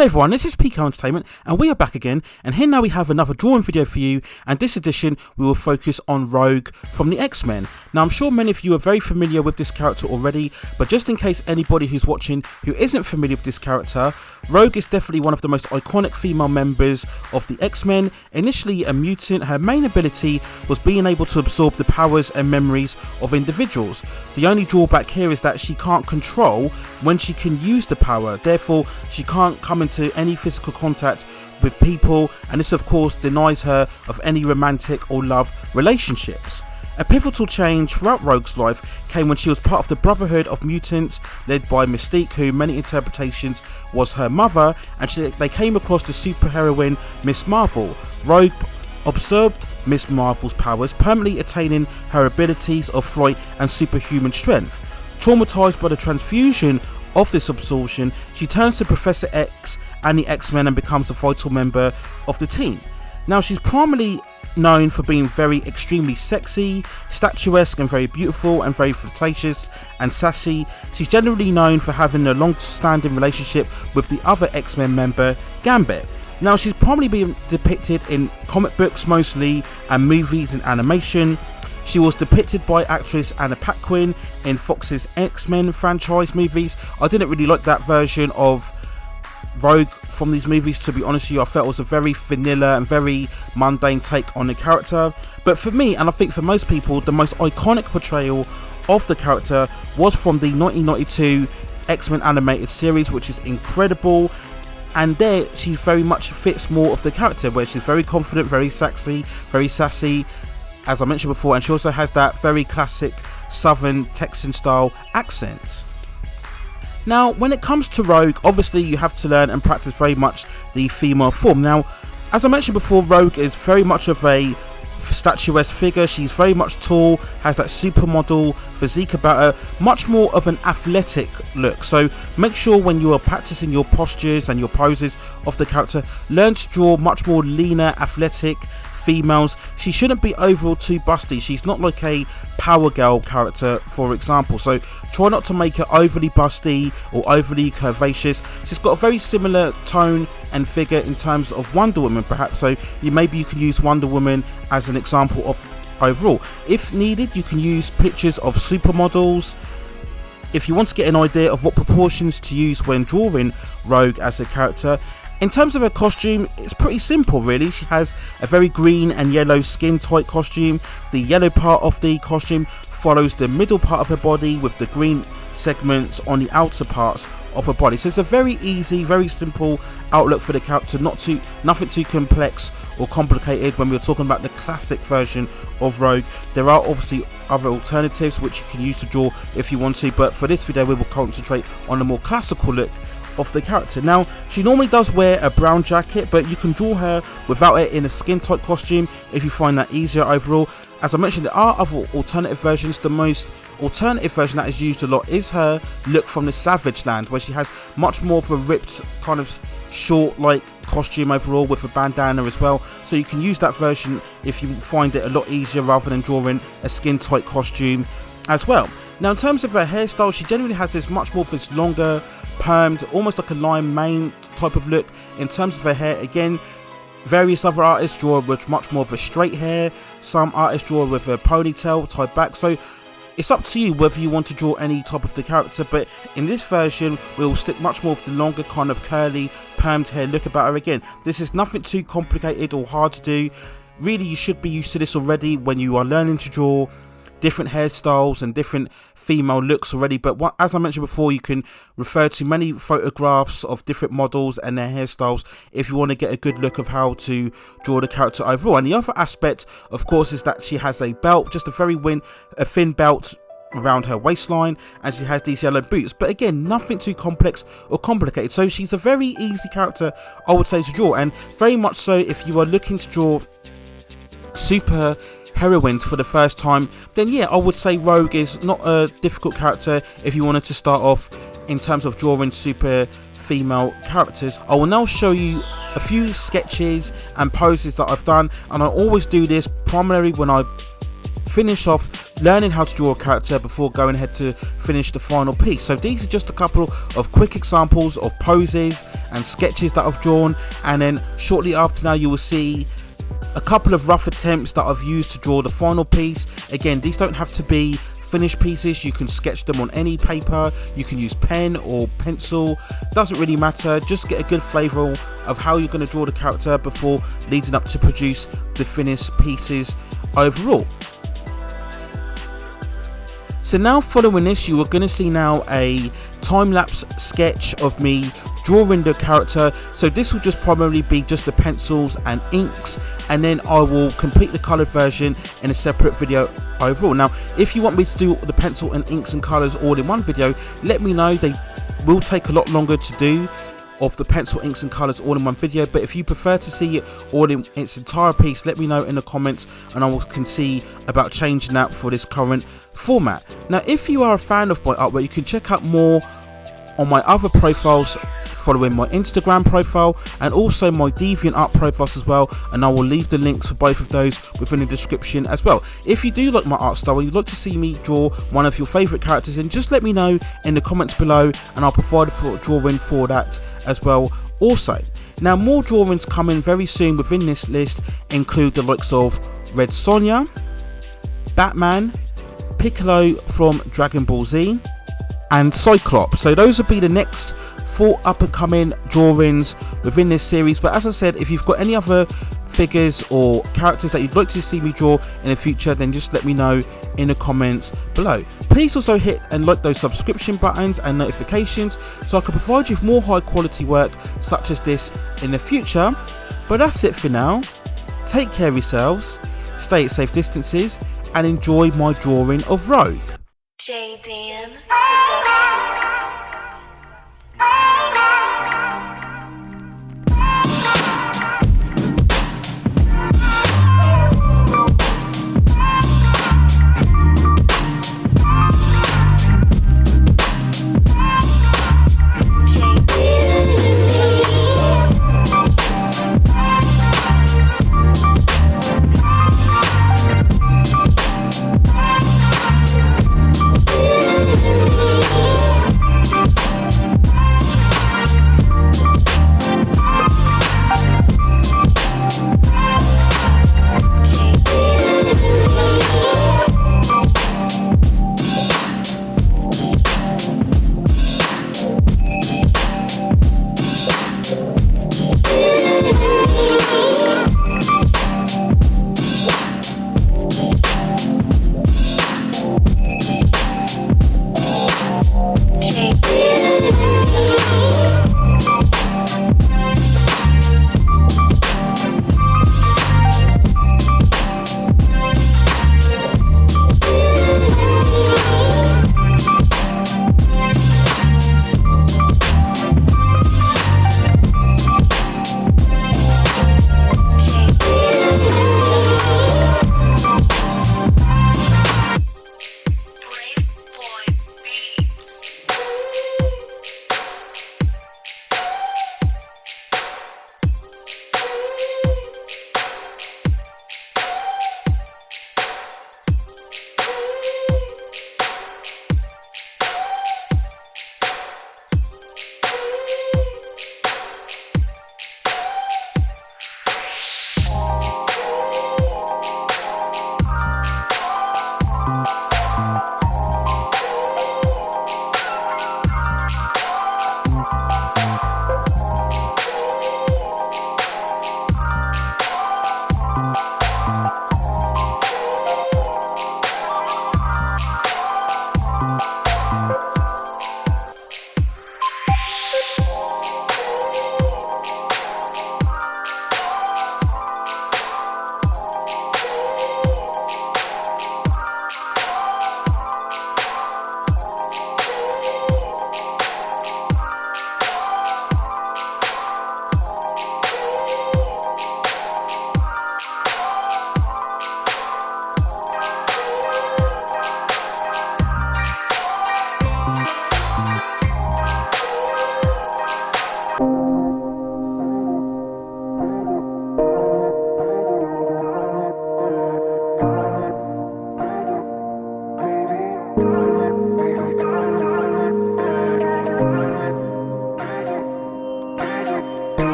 Hello everyone, this is Pico Entertainment and we are back again, and here now we have another drawing video for you, and this edition we will focus on Rogue from the X-Men. Now I'm sure many of you are very familiar with this character already, but just in case anybody who's watching who isn't familiar with this character, Rogue is definitely one of the most iconic female members of the X-Men. Initially a mutant, her main ability was being able to absorb the powers and memories of individuals. The only drawback here is that she can't control when she can use the power, therefore she can't come into any physical contact with people, and this of course denies her of any romantic or love relationships. A pivotal change throughout Rogue's life came when she was part of the Brotherhood of Mutants led by Mystique, who many interpretations was her mother, and they came across the superheroine Miss Marvel. Rogue observed Miss Marvel's powers, permanently attaining her abilities of flight and superhuman strength. Traumatized by the transfusion of this absorption, she turns to Professor X and the X-Men and becomes a vital member of the team. Now she's primarily known for being very extremely sexy, statuesque and very beautiful, and very flirtatious and sassy. She's generally known for having a long-standing relationship with the other X-Men member, Gambit. Now she's probably been depicted in comic books mostly, and movies and animation. She was depicted by actress Anna Paquin in Fox's X-Men franchise movies. I didn't really like that version of Rogue from these movies, to be honest with you. I felt it was a very vanilla and very mundane take on the character. But for me, and I think for most people, the most iconic portrayal of the character was from the 1992 X-Men animated series, which is incredible. And there she very much fits more of the character, where she's very confident, very sexy, very sassy, as I mentioned before, and she also has that very classic Southern Texan style accent. Now when it comes to Rogue, obviously you have to learn and practice very much the female form. Now as I mentioned before, Rogue is very much of a statuesque figure. She's very much tall, has that supermodel physique about her, much more of an athletic look. So make sure when you are practicing your postures and your poses of the character, learn to draw much more leaner, athletic females. She shouldn't be overall too busty. She's not like a Power Girl character, for example, so try not to make her overly busty or overly curvaceous. She's got a very similar tone and figure in terms of Wonder Woman perhaps, so maybe you can use Wonder Woman as an example of overall. If needed, you can use pictures of supermodels if you want to get an idea of what proportions to use when drawing Rogue as a character. In terms of her costume, it's pretty simple really. She has a very green and yellow skin tight costume. The yellow part of the costume follows the middle part of her body, with the green segments on the outer parts of her body. So it's a very easy, very simple outlook for the character, nothing too complex or complicated. When we're talking about the classic version of Rogue, there are obviously other alternatives which you can use to draw if you want to, but for this video we will concentrate on a more classical look of the character. Now she normally does wear a brown jacket, but you can draw her without it in a skin tight costume if you find that easier overall. As I mentioned, there are other alternative versions. The most alternative version that is used a lot is her look from the Savage Land, where she has much more of a ripped kind of short like costume overall with a bandana as well. So you can use that version if you find it a lot easier rather than drawing a skin tight costume as well. Now in terms of her hairstyle, she generally has this much more of this longer, permed, almost like a lime mane type of look. In terms of her hair, again, various other artists draw with much more of a straight hair. Some artists draw with a ponytail tied back. So it's up to you whether you want to draw any type of the character, but in this version we will stick much more of the longer kind of curly permed hair look about her. Again, this is nothing too complicated or hard to do. Really, you should be used to this already when you are learning to draw different hairstyles and different female looks already. But as I mentioned before, you can refer to many photographs of different models and their hairstyles if you want to get a good look of how to draw the character overall. And the other aspect, of course, is that she has a belt, just a very thin belt around her waistline, and she has these yellow boots. But again, nothing too complex or complicated. So she's a very easy character, I would say, to draw, and very much so if you are looking to draw super heroines for the first time, then yeah, I would say Rogue is not a difficult character if you wanted to start off in terms of drawing super female characters. I will now show you a few sketches and poses that I've done, and I always do this primarily when I finish off learning how to draw a character before going ahead to finish the final piece. So these are just a couple of quick examples of poses and sketches that I've drawn, and then shortly after now you will see a couple of rough attempts that I've used to draw the final piece. Again, these don't have to be finished pieces, you can sketch them on any paper, you can use pen or pencil, doesn't really matter. Just get a good flavour of how you're going to draw the character before leading up to produce the finished pieces overall. So now following this, you are going to see now a time-lapse sketch of me drawing the character. So this will just primarily be just the pencils and inks, and then I will complete the coloured version in a separate video overall. Now if you want me to do the pencil and inks and colours all in one video, let me know. They will take a lot longer to do, of the pencil, inks and colours all in one video, but if you prefer to see it all in its entire piece, let me know in the comments and I can see about changing that for this current format. Now if you are a fan of my artwork, you can check out more on my other profiles following my Instagram profile and also my DeviantArt profiles as well, and I will leave the links for both of those within the description as well. If you do like my art style and you'd like to see me draw one of your favourite characters, then just let me know in the comments below and I'll provide a drawing for that as well also. Now more drawings coming very soon within this list include the likes of Red Sonja, Batman, Piccolo from Dragon Ball Z and Cyclops. So those will be the next 4 up and coming drawings within this series. But as I said, if you've got any other figures or characters that you'd like to see me draw in the future, then just let me know in the comments below. Please also hit and like those subscription buttons and notifications so I can provide you with more high quality work such as this in the future. But that's it for now. Take care of yourselves, stay at safe distances and enjoy my drawing of Rogue. JDans.